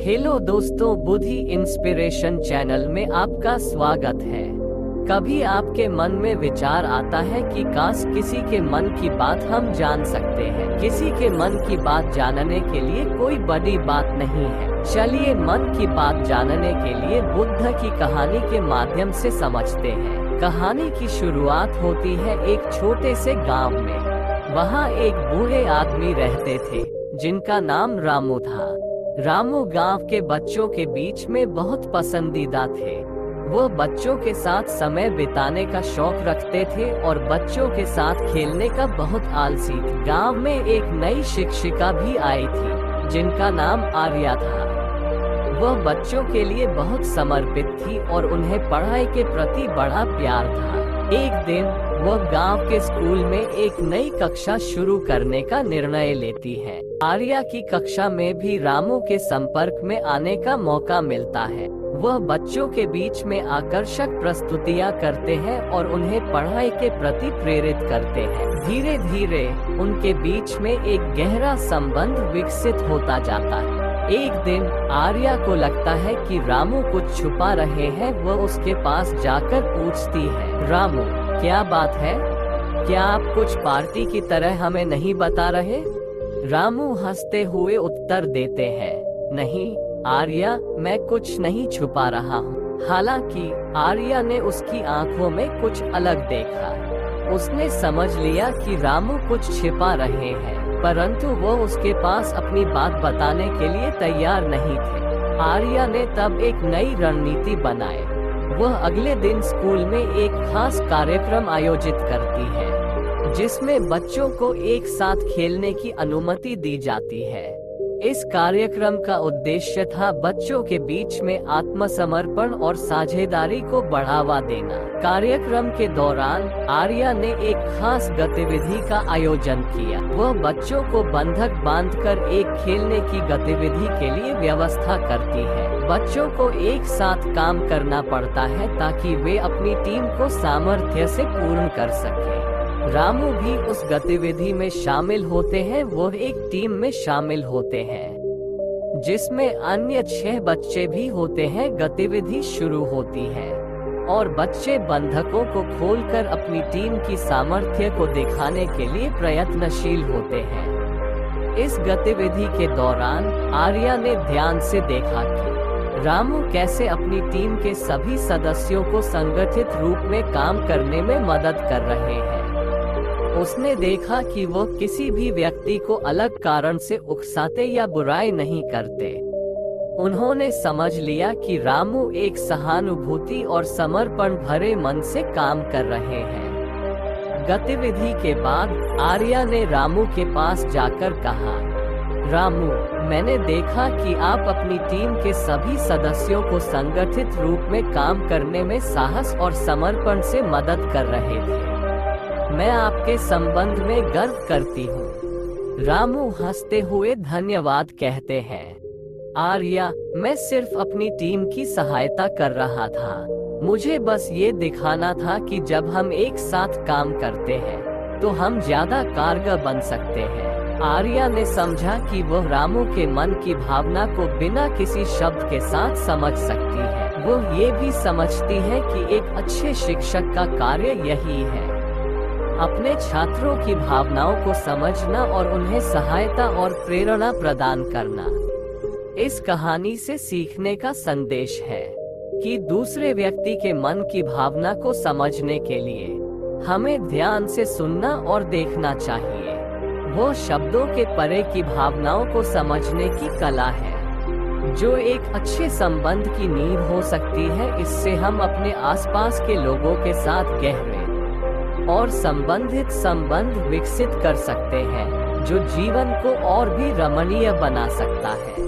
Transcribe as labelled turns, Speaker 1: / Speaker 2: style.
Speaker 1: Hello दोस्तों, बुद्धि inspiration channel में आपका स्वागत है। कभी आपके मन में विचार आता है कि काश किसी के मन की बात हम जान सकते हैं। किसी के मन की बात जानने के लिए कोई बड़ी बात नहीं है। चलिए मन की बात जानने के लिए बुद्ध की कहानी के माध्यम से समझते हैं। कहानी की शुरुआत होती है एक छोटे से गाँव में। वहाँ एक बूढ़े आदमी रहते थे जिनका नाम रामू था। रामू गांव के बच्चों के बीच में बहुत पसंदीदा थे। वो बच्चों के साथ समय बिताने का शौक रखते थे और बच्चों के साथ खेलने का बहुत आलसी थे। गांव में एक नई शिक्षिका भी आई थी जिनका नाम आर्या था। वह बच्चों के लिए बहुत समर्पित थी और उन्हें पढ़ाई के प्रति बड़ा प्यार था। एक दिन वह गांव के स्कूल में एक नई कक्षा शुरू करने का निर्णय लेती है। आर्या की कक्षा में भी रामू के संपर्क में आने का मौका मिलता है। वह बच्चों के बीच में आकर्षक प्रस्तुतियां करते हैं और उन्हें पढ़ाई के प्रति प्रेरित करते हैं। धीरे धीरे उनके बीच में एक गहरा संबंध विकसित होता जाता है। एक दिन आर्या को लगता है कि रामू कुछ छुपा रहे हैं। वह उसके पास जाकर पूछती है, रामू क्या बात है? क्या आप कुछ पार्टी की तरह हमें नहीं बता रहे? रामू हंसते हुए उत्तर देते हैं, नहीं आर्या, मैं कुछ नहीं छुपा रहा हूँ। हालांकि आर्या ने उसकी आंखों में कुछ अलग देखा। उसने समझ लिया कि रामू कुछ छिपा रहे हैं, परंतु वो उसके पास अपनी बात बताने के लिए तैयार नहीं थे। आर्या ने तब एक नई रणनीति बनाई। वह अगले दिन स्कूल में एक खास कार्यक्रम आयोजित करती है जिसमें बच्चों को एक साथ खेलने की अनुमति दी जाती है। इस कार्यक्रम का उद्देश्य था बच्चों के बीच में आत्मसमर्पण और साझेदारी को बढ़ावा देना। कार्यक्रम के दौरान आर्या ने एक खास गतिविधि का आयोजन किया। वह बच्चों को बंधक बांधकर एक खेलने की गतिविधि के लिए व्यवस्था करती है। बच्चों को एक साथ काम करना पड़ता है ताकि वे अपनी टीम को सामर्थ्य से पूर्ण कर सकें। रामू भी उस गतिविधि में शामिल होते हैं। वो एक टीम में शामिल होते हैं जिसमें अन्य 6 बच्चे भी होते हैं। गतिविधि शुरू होती है और बच्चे बंधकों को खोलकर अपनी टीम की सामर्थ्य को दिखाने के लिए प्रयत्नशील होते हैं। इस गतिविधि के दौरान आर्या ने ध्यान से देखा कि रामू कैसे अपनी टीम के सभी सदस्यों को संगठित रूप में काम करने में मदद कर रहे हैं। उसने देखा कि वो किसी भी व्यक्ति को अलग कारण से उकसाते या बुराई नहीं करते। उन्होंने समझ लिया कि रामू एक सहानुभूति और समर्पण भरे मन से काम कर रहे हैं। गतिविधि के बाद आर्या ने रामू के पास जाकर कहा, रामू, मैंने देखा कि आप अपनी टीम के सभी सदस्यों को संगठित रूप में काम करने में साहस और समर्पण से मदद कर रहे थे। मैं आपके संबंध में गर्व करती हूँ। रामू हंसते हुए धन्यवाद कहते हैं। आर्या, मैं सिर्फ अपनी टीम की सहायता कर रहा था। मुझे बस ये दिखाना था कि जब हम एक साथ काम करते हैं तो हम ज्यादा कारगर बन सकते हैं। आर्या ने समझा कि वह रामू के मन की भावना को बिना किसी शब्द के साथ समझ सकती है। वो ये भी समझती है कि एक अच्छे शिक्षक का कार्य यही है, अपने छात्रों की भावनाओं को समझना और उन्हें सहायता और प्रेरणा प्रदान करना। इस कहानी से सीखने का संदेश है कि दूसरे व्यक्ति के मन की भावना को समझने के लिए हमें ध्यान से सुनना और देखना चाहिए। वो शब्दों के परे की भावनाओं को समझने की कला है जो एक अच्छे संबंध की नींव हो सकती है। इससे हम अपने आसपास के लोगों के साथ गहरे और संबंधित संबंध विकसित कर सकते हैं जो जीवन को और भी रमणीय बना सकता है।